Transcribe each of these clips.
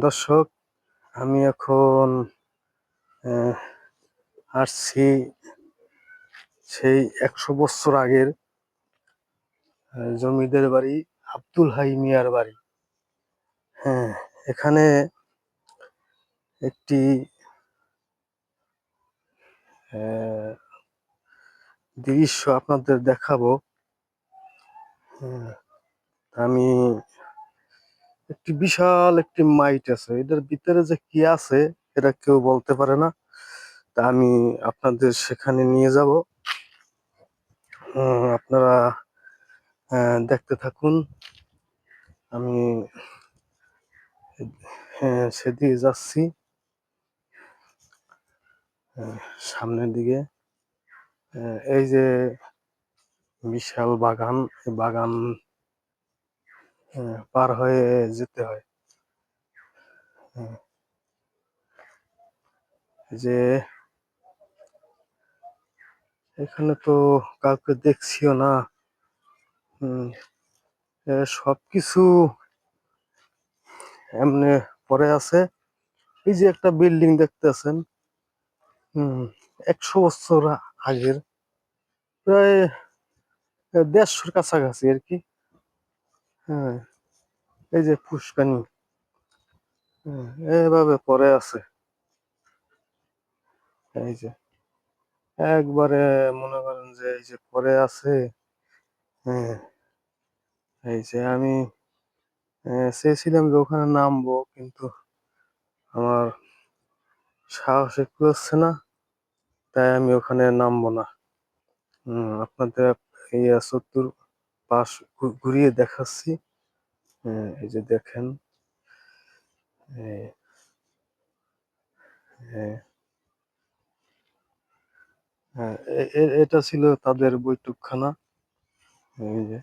দর্শক, আমি এখন আহ, আসছি সেই 100 বছর আগের জমিদার বাড়ি, আব্দুল হাই মিয়ার বাড়ি। হ্যাঁ, এখানে একটি আহ, দৃশ্য আপনাদের দেখাবো। হ্যাঁ, আমি একটি বিশাল একটি মাইট আছে, এটার ভিতরে যে কি আছে এটা কেউ বলতে পারে না। তা আমি আপনাদের সেখানে নিয়ে যাব। আপনারা দেখতে থাকুন। আমি সেদিকে যাচ্ছি, সামনের দিকে। এই যে বিশাল বাগান, এই বাগান পার হয়ে যেতে হয়। যে এখানে তো কাউকে দেখছিও না। হম সবকিছু এমনি পড়ে আছে। এই যে একটা বিল্ডিং দেখতেছেন, 100 বছর আগের, প্রায় 150 কাছাকাছি আর কি। হ্যাঁ, এই যে পুষ্কানি এভাবে পড়ে আছে। এই যে একবারে মনে করেন যে এই যে পড়ে আছে। হ্যাঁ, এই যে আমি চেয়েছিলাম যে ওখানে নামবো, কিন্তু আমার সাহস একটু হচ্ছে না, তাই আমি ওখানে নামবো না। আপনাদের এই চতুর পাশ ঘুরিয়ে দেখাচ্ছি। এই যে দেখেন, এ- এ- হ্যাঁ, এটা ছিল তাদের বৈঠকখানা। এই যে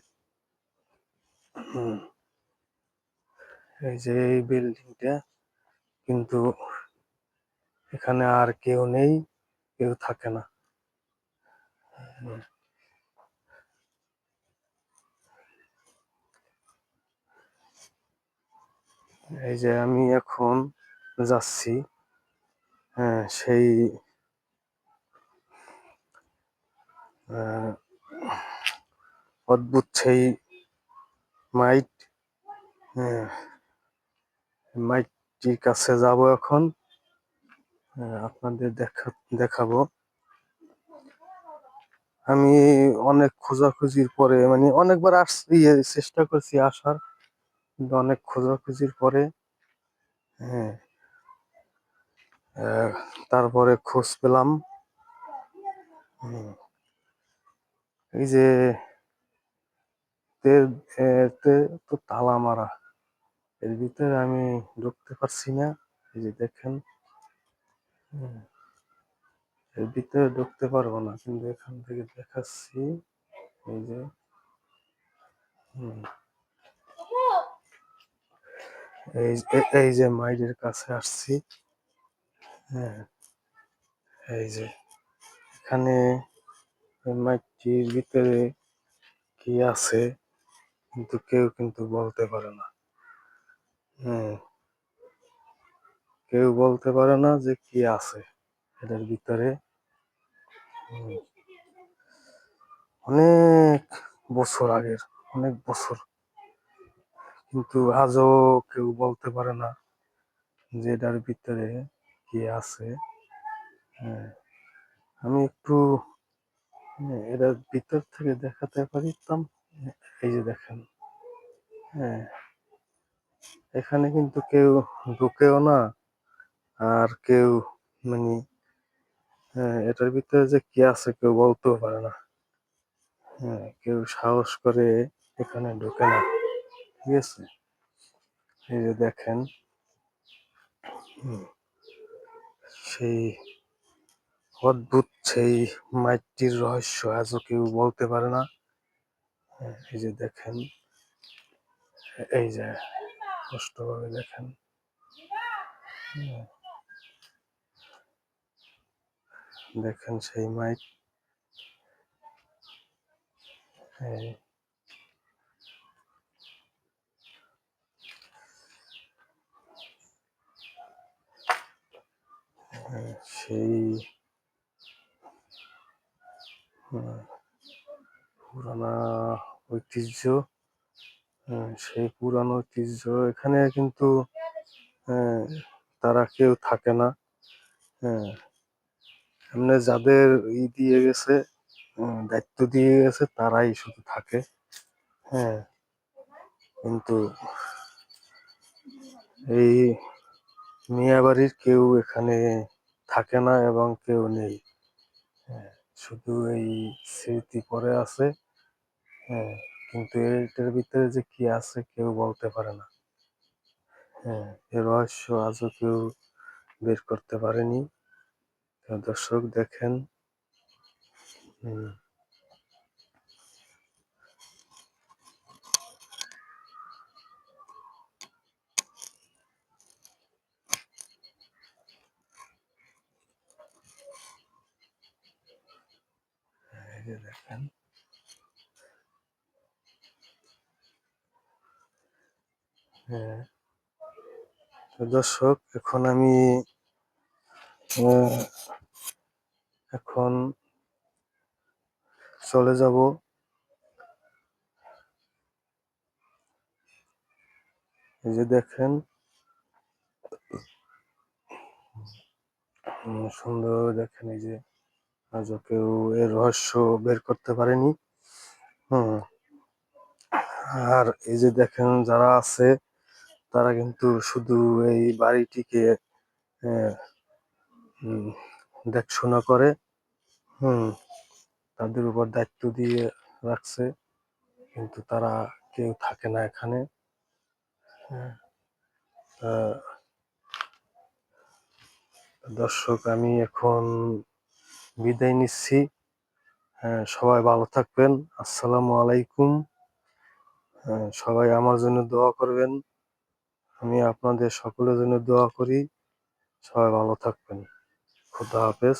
হুম, এই যে এই বিল্ডিংটা, কিন্তু এখানে আর কেউ নেই, কেউ থাকে না। হুম, এই যে আমি এখন যাচ্ছি সেই আহ, অদ্ভুত সেই মাইট, হ্যাঁ, মাইটটির কাছে যাব এখন। আপনাদের দেখাবো। আমি অনেক খোঁজাখুঁজির পরে, মানে অনেকবার আসছি, চেষ্টা করছি আসার, কিন্তু অনেক খোঁজাখুঁজির পরে হ্যাঁ আহ, তারপরে খোঁজ পেলাম। হুম, এই যে এতে তো তালা মারা, এর ভিতরে আমি ঢুকতে পারছি না। এই যে দেখেন, হুম, এর ভিতরে ঢুকতে পারবো না, কিন্তু এখান থেকে দেখাচ্ছি। এই যে হুম, এই যে মাইরের কাছে আসছি। হ্যাঁ, এই যে এখানে মাইটির ভিতরে কি আছে, কিন্তু কেউ কিন্তু বলতে পারে না। হ্যাঁ, কেউ বলতে পারে না যে কি আছে এটার ভিতরে। হুম, অনেক বছর আগের, অনেক বছর, কিন্তু আজও কেউ বলতে পারে না যে এটার ভিতরে কি আছে। হ্যাঁ, আমি একটু এটার ভিতর থেকে দেখাতে পারিতাম। এই যে দেখেন, হ্যাঁ, এখানে কিন্তু কেউ ঢুকেও না, আর কেউ মানে এটার ভিতরে যে কি আছে কেউ বলতেও পারে না। হ্যাঁ, কেউ সাহস করে এখানে ঢোকে না। ঠিক আছে, এই যে দেখেন, হুম, সেই অদ্ভুত সেই মাটির রহস্য আজও কেউ বলতে পারে না। এই যে দেখেন, এই যে স্পষ্টভাবে দেখেন। হুম, দেখেন সেই মাইক। এই সেই পুরানা ঐতিহ্য, সেই পুরানো ঐতিহ্য এখানে কিন্তু তারা কেউ থাকে না। এমনি যাদের দিয়ে গেছে, দায়িত্ব দিয়ে গেছে, তারাই শুধু থাকে। হ্যাঁ, কিন্তু এই মিয়া বাড়ির কেউ এখানে থাকে না এবং কেউ নেই। শুধু এই স্মৃতি পড়ে আছে। হ্যাঁ, কিন্তু এটার ভিতরে যে কি আছে কেউ বলতে পারে না। এর রহস্য আজও কেউ বের করতে পারেনি। দর্শক দেখেন। হম এই যে দেখেন। হ্যাঁ, তো দর্শক এখন আমি এখন চলে যাব। এই যে দেখেন, সুন্দর দেখেন, এই যে আজও কেউ এর রহস্য বের করতে পারেনি। হুম আর এই যে দেখেন, যারা আছে তারা কিন্তু শুধু এই বাড়িটিকে দেখাশোনা করে। তাদের উপর দায়িত্ব দিয়ে রাখছে, কিন্তু তারা কেউ থাকে না এখানে। দর্শক আমি এখন বিদায় নিচ্ছি। সবাই ভালো থাকবেন। আসসালামু আলাইকুম। সবাই আমার জন্য দোয়া করবেন। আমি আপনাদের সকলের জন্য দোয়া করি। সবাই ভালো থাকবেন। খুদা হাফেজ।